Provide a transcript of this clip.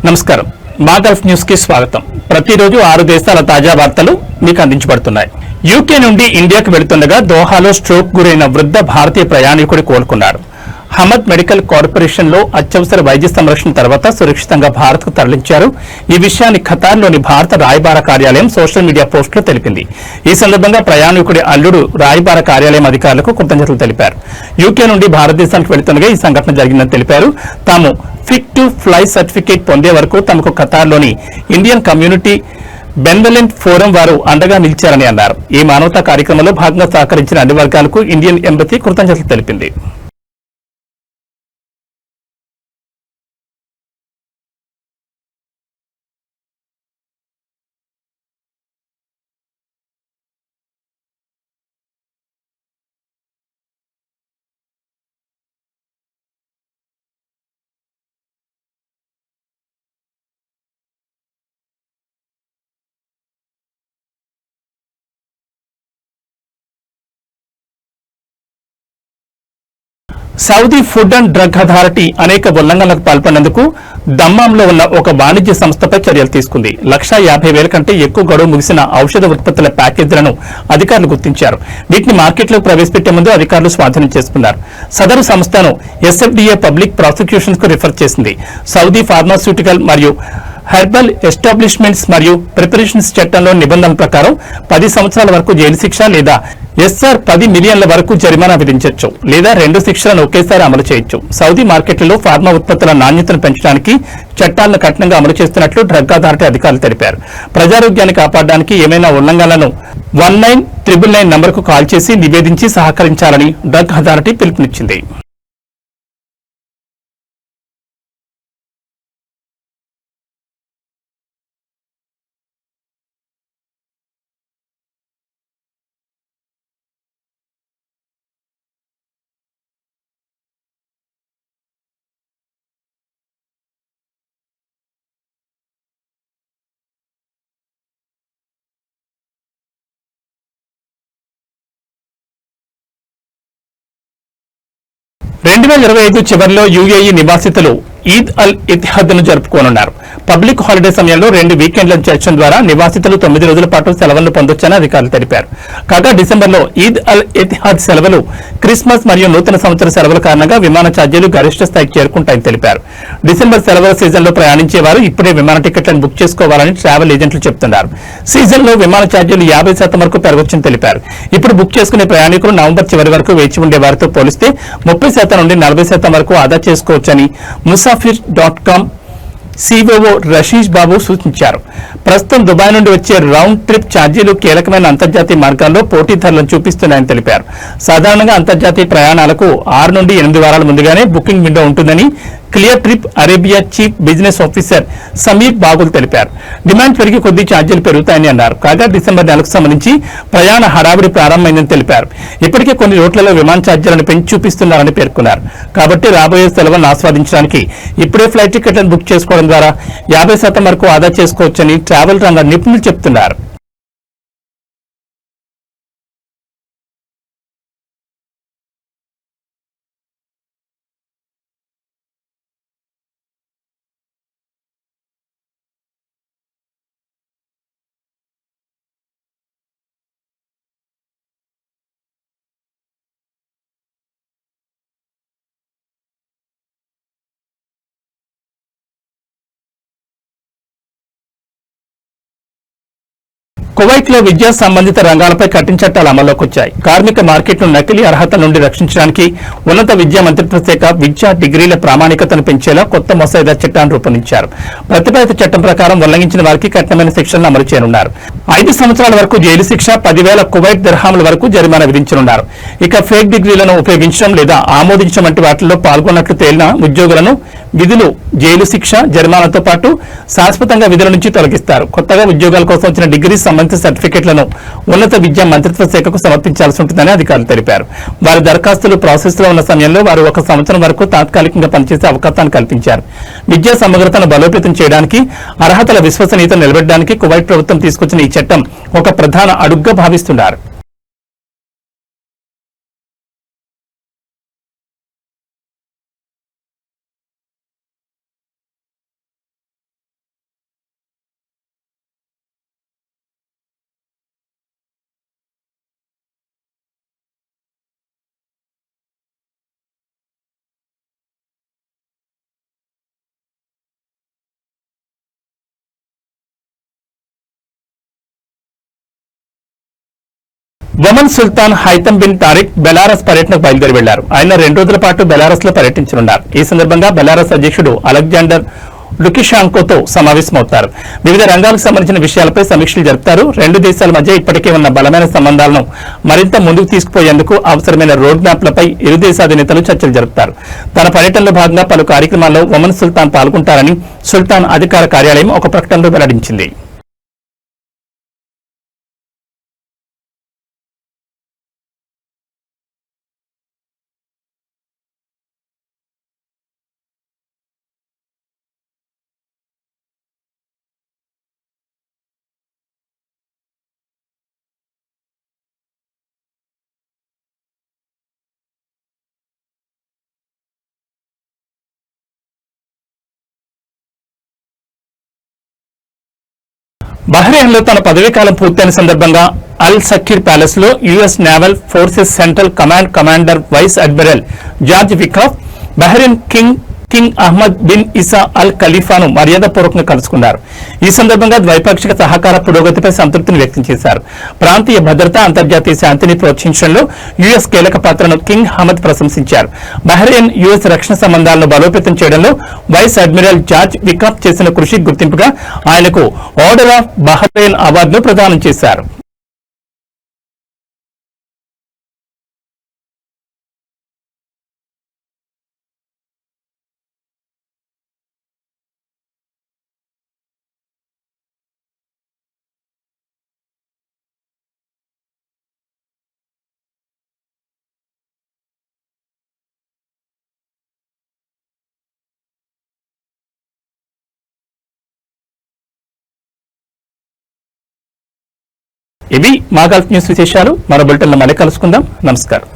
నమస్కారం. మా Gulf news కి స్వాగతం. ప్రతిరోజు 6 దేశాల తాజా వార్తలు మీకు అందించబడుతున్నాయి. యూకే నుండి ఇండియాకు వెళుతుండగా దోహాలో స్ట్రోక్ గురైన వృద్ధ భారతీయ ప్రయాణికుడు కోలుకున్నాడు. హమద్ మెడికల్ కార్పొరేషన్ లో అత్యవసర వైద్య సంరక్షణ తర్వాత సురక్షితంగా భారత్ కు తరలించారు. ఈ విషయాన్ని ఖతార్లోని భారత రాయబార కార్యాలయం సోషల్ మీడియా పోస్టులో తెలిపింది. ఈ సందర్భంగా ప్రయాణికుడి అల్లుడు రాయబార కార్యాలయం అధికారులకు కృతజ్ఞతలు తెలిపారు. యూకే నుండి భారతదేశానికి వెళుతుండగా ఈ సంఘటన జరిగిందని తెలిపారు. తాము ఫిట్ టు ఫ్లై సర్టిఫికేట్ పొందే వరకు తమకు ఖతార్లోని ఇండియన్ కమ్యూనిటీ బెన్వెలెంట్ ఫోరం వారు అండగా నిలిచారని అన్నారు. ఈ మానవతా కార్యక్రమంలో భాగంగా సహకరించిన అన్ని వర్గాలకు ఇండియన్ ఎంబసీ కృతజ్ఞతలు తెలిపింది. Saudi food and drug authority అనేక ఉల్లంఘనలకు పాల్పడినందుకు దమ్మాంలో ఉన్న ఒక వాణిజ్య సంస్థపై చర్యలు తీసుకుంది. 1,50,000 కంటే ఎక్కువ గడువు ముగిసిన ఔషధ ఉత్పత్తుల ప్యాకేజీలను అధికారులు గుర్తించారు. వీటిని మార్కెట్లోకి ప్రవేశపెట్టే ముందు అధికారులు స్వాధీనం చేసుకున్నారు. సదరు సంస్థను ఎస్ఎఫ్డీఏ పబ్లిక్ ప్రాసిక్యూషన్స్ కు రిఫర్ చేసింది. సౌదీ ఫార్మాస్యూటికల్ మరియు హెర్బల్ ఎస్టాబ్లిష్మెంట్స్ మరియు ప్రిపరేషన్స్ చట్టంలో నిబంధనల ప్రకారం 10 సంవత్సరాల వరకు జైలు శిక్ష లేదా ఎస్ఆర్ 10 మిలియన్ల వరకు జరిమానా విధించవచ్చు లేదా 2 శిక్షలను ఒకేసారి అమలు చేయొచ్చు. సౌదీ మార్కెట్లలో ఫార్మా ఉత్పత్తుల నాణ్యతను పెంచడానికి చట్టాలను కఠినంగా అమలు చేస్తున్నట్లు డ్రగ్ అథారిటీ అధికారులు తెలిపారు. ప్రజారోగ్యాన్ని కాపాడడానికి ఏమైనా ఉల్లంఘనలను 1999 నంబర్కు కాల్ చేసి నివేదించి సహకరించాలని డ్రగ్ అథారిటీ పిలుపునిచ్చింది. రెండు 2025 చివరిలో యుఏఈ నివాసితులు ఈద్ అల్ ఇతిహాద్ ను జరుపుకోనున్నారు. పబ్లిక్ హాలిడే సమయంలో 2 వీకెండ్లను చేర్చడం ద్వారా నివాసితులు 9 రోజుల పాటు సెలవులను పొందొచ్చని అధికారులు తెలిపారు. కాగా డిసెంబర్లో ఈద్ అల్ ఇతిహాద్ సెలవులు, క్రిస్మస్ మరియు నూతన సంవత్సర సెలవుల కారణంగా విమాన ఛార్జీలు గరిష్ట స్థాయికి చేరుకుంటాయని తెలిపారు. డిసెంబర్ సెలవుల సీజన్లో ప్రయాణించే వారు ఇప్పుడే విమాన టికెట్లను బుక్ చేసుకోవాలని ట్రావెల్ ఏజెంట్లు చెబుతున్నారు. సీజన్లో విమాన ఛార్జీలు 50% వరకు పెరగొచ్చని తెలిపారు. ఇప్పుడు బుక్ చేసుకునే ప్రయాణికులు నవంబర్ చివరి వరకు వేచి ఉండే వారితో పోలిస్తే 30% నుండి 40% వరకు ఆదా చేసుకోవచ్చని ముసాఫిర్.com సిఓఓ రషీష్ బాబు సూచించారు. ప్రస్తుతం దుబాయ్ నుండి వచ్చే రౌండ్ ట్రిప్ ఛార్జీలు కీలకమైన అంతర్జాతీయ మార్గాల్లో పోటీదారులను చూపిస్తున్నాయని తెలిపారు. సాధారణంగా అంతర్జాతీయ ప్రయాణాలకు 6 నుండి 8 వారాల ముందుగానే బుకింగ్ విండో ఉంటుందని Cleartrip Arabia chief business officer Sameer Bagul తెలిపారు. డిమాండ్ పెరిగి కొద్ది ఛార్జీలు పెరుగుతాయని అన్నారు. కాగా డిసెంబర్ నెలకు సంబంధించి ప్రయాణ హడావిడి ప్రారంభమైందని తెలిపారు. ఇప్పటికే కొన్ని రూట్లలో విమాన ఛార్జీలను పెంచి చూపిస్తున్నారని పేర్కొన్నారు. కాబట్టి రాబోయే సెలవులను ఆస్వాదించడానికి ఇప్పుడే ఫ్లైట్ టికెట్లను బుక్ చేసుకోవడం ద్వారా 50% వరకు ఆదా చేసుకోవచ్చని ట్రావెల్ రంగ నిపుణులు చెబుతున్నారు. కువైట్ లో విద్యా సంబంధిత రంగాలపై కఠిన చట్టాలు అమల్లోకి వచ్చాయి. కార్మిక మార్కెట్ను నకిలీ అర్హతల నుండి రక్షించడానికి ఉన్నత విద్యా మంత్రిత్వ శాఖ విద్యా డిగ్రీల ప్రామాణికతను పెంచేలా కొత్త ముసాయిదా చట్టాన్ని రూపొందించారు. ప్రతిపాదిత చట్టం ప్రకారం ఉల్లంఘించిన వారికి కఠినమైన శిక్షలను అమలు చేయనున్నారు. 5 సంవత్సరాల వరకు జైలు శిక్ష, 10,000 కువైట్ దిర్హాముల వరకు జరిమానా విధించనున్నారు. ఇక ఫేక్ డిగ్రీలను ఉపయోగించడం లేదా ఆమోదించడం వంటి వాటిల్లో పాల్గొన్నట్లు తేలిన ఉద్యోగులను విధులు, జైలు శిక్ష, జరిమానాతో పాటు శాశ్వతంగా విధుల నుంచి తొలగిస్తారు. కొత్తగా ఉద్యోగాల కోసం వచ్చిన డిగ్రీ సంబంధిత సర్టిఫికెట్లను ఉన్నత విద్యా మంత్రిత్వ శాఖకు సమర్పించాల్సి ఉంటుందని అధికారులు తెలిపారు. వారి దరఖాస్తులు ప్రాసెస్ లో ఉన్న సమయంలో వారు 1 సంవత్సరం వరకు తాత్కాలికంగా పనిచేసే అవకాశాన్ని కల్పించారు. విద్యా సమగ్రతను బలోపేతం చేయడానికి, అర్హతల విశ్వసనీయతను నిలబెట్టడానికి కువైట్ ప్రభుత్వం తీసుకొచ్చిన ఈ చట్టం ఒక ప్రధాన అడుగుగా భావిస్తున్నారు. ఒమన్ సుల్తాన్ హైతమ్ బిన్ తారిక్ బెలారస్ పర్యటనకు బయలుదేరి వెళ్లారు. ఆయన 2 రోజుల పాటు బెలారస్ లో పర్యటించనున్నారు. ఈ సందర్భంగా బెలారస్ అధ్యక్షుడు అలెగ్జాండర్ లుకిషాంకోతో సమావేశమవుతారు. వివిధ రంగాలకు సంబంధించిన విషయాలపై సమీక్షలు జరుపుతారు. 2 దేశాల మధ్య ఇప్పటికే ఉన్న బలమైన సంబంధాలను మరింత ముందుకు తీసుకుపోయేందుకు అవసరమైన రోడ్ మ్యాప్లపై ఇరు దేశాధినేతలు చర్చలు జరుపుతారు. తన పర్యటనలో భాగంగా పలు కార్యక్రమాల్లో ఒమన్ సుల్తాన్ పాల్గొంటారని సుల్తాన్ అధికార కార్యాలయం ఒక ప్రకటనలో వెల్లడించింది. బహ్రెయిన్ లో తన పదవీకాలం పూర్తయిన సందర్భంగా అల్ సఖీర్ ప్యాలెస్ లో US naval forces central command commander vice admiral George Wikoff Bahrain king Ahmad bin Isa Al ఖలీఫాను మర్యాదపూర్వకంగా కలుసుకున్నారు. ఈ సందర్భంగా ద్వైపాక్షిక సహకార పురోగతిపై సంతృప్తిని వ్యక్తం చేశారు. ప్రాంతీయ భద్రత, అంతర్జాతీయ శాంతిని ప్రోత్సహించడంలో యుఎస్ కీలక పాత్రను కింగ్ అహ్మద్ ప్రశంసించారు. బహ్రెయిన్ యుఎస్ రక్షణ సంబంధాలను బలోపేతం చేయడంలో వైస్ అడ్మిరల్ జార్జ్ వికాఫ్ చేసిన కృషికి గుర్తింపుగా ఆయనకు ఆర్డర్ ఆఫ్ బహ్రెయిన్ అవార్డును ప్రదానం చేశారు. ఇవి మా గల్ఫ్ న్యూస్ విశేషాలు. మరో బులెటిన్లో మళ్ళీ కలుసుకుందాం. నమస్కారం.